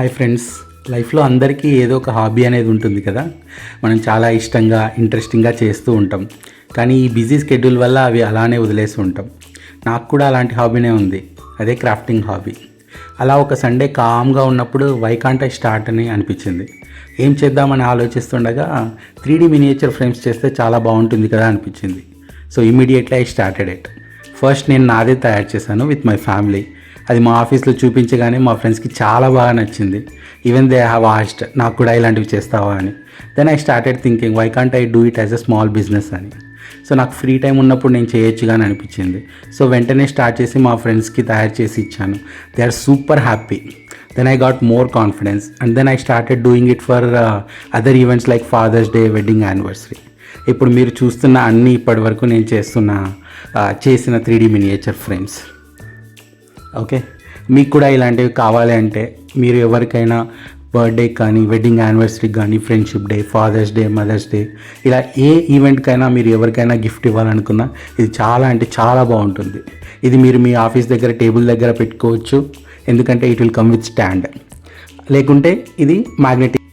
Hi friends, లైఫ్లో అందరికీ ఏదో ఒక హాబీ అనేది ఉంటుంది కదా. మనం చాలా ఇష్టంగా ఇంట్రెస్టింగ్గా చేస్తూ ఉంటాం. కానీ ఈ బిజీ స్కెడ్యూల్ వల్ల అవి అలానే వదిలేసి ఉంటాం. నాకు కూడా అలాంటి హాబీనే ఉంది, అదే క్రాఫ్టింగ్ హాబీ. అలా ఒక సండే కామ్గా ఉన్నప్పుడు వై కాంట్ ఐ స్టార్ట్ అని అనిపించింది. ఏం చేద్దామని ఆలోచిస్తుండగా 3D మినియేచర్ ఫ్రేమ్స్ చేస్తే చాలా బాగుంటుంది కదా అనిపించింది. So immediately I started it. First నేను నాదే తయారు చేశాను విత్ మై ఫ్యామిలీ. అది మా ఆఫీస్లో చూపించగానే మా ఫ్రెండ్స్కి చాలా బాగా నచ్చింది. ఈవెన్ దే హ్యావ్ ఆస్క్డ్, నాకు కూడా ఇలాంటివి చేస్తావా అని. Then I started thinking why can't I do it as a small business అని. సో నాకు ఫ్రీ టైం ఉన్నప్పుడు నేను చేయొచ్చుగా అని అనిపించింది. సో వెంటనే స్టార్ట్ చేసి మా ఫ్రెండ్స్కి తయారు చేసి ఇచ్చాను. They are super happy. Then I got more confidence and then I started doing it for other events like father's day, wedding anniversary. ఇప్పుడు మీరు చూస్తున్న అన్నీ ఇప్పటి వరకు నేను చేసిన 3D మినియేచర్ ఫ్రేమ్స్. ఓకే, మీకు కూడా ఇలాంటివి కావాలి అంటే మీరు ఎవరికైనా బర్త్డే కానీ, వెడ్డింగ్ యానివర్సరీకి కానీ, friendship day, father's day, mother's day, ఇలా ఏ ఈవెంట్కైనా మీరు ఎవరికైనా గిఫ్ట్ ఇవ్వాలనుకున్నా ఇది చాలా అంటే చాలా బాగుంటుంది. ఇది మీరు మీ ఆఫీస్ దగ్గర టేబుల్ దగ్గర పెట్టుకోవచ్చు, ఎందుకంటే it will come with stand. లేకుంటే ఇది మ్యాగ్నెటిక్,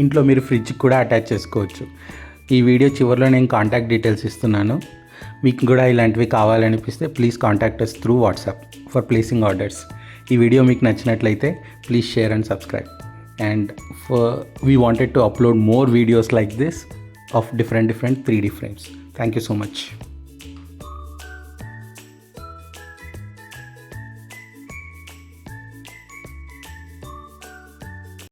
ఇంట్లో మీరు ఫ్రిడ్జ్కి కూడా అటాచ్ చేసుకోవచ్చు. ఈ వీడియో చివరిలో నేను కాంటాక్ట్ డీటెయిల్స్ ఇస్తున్నాను. మీకు కూడా ఇలాంటివి కావాలనిపిస్తే please contact us through WhatsApp for placing orders. ఈ వీడియో మీకు నచ్చినట్లయితే please share and subscribe. And we wanted to upload more videos like this of different 3D frames. Thank you so much.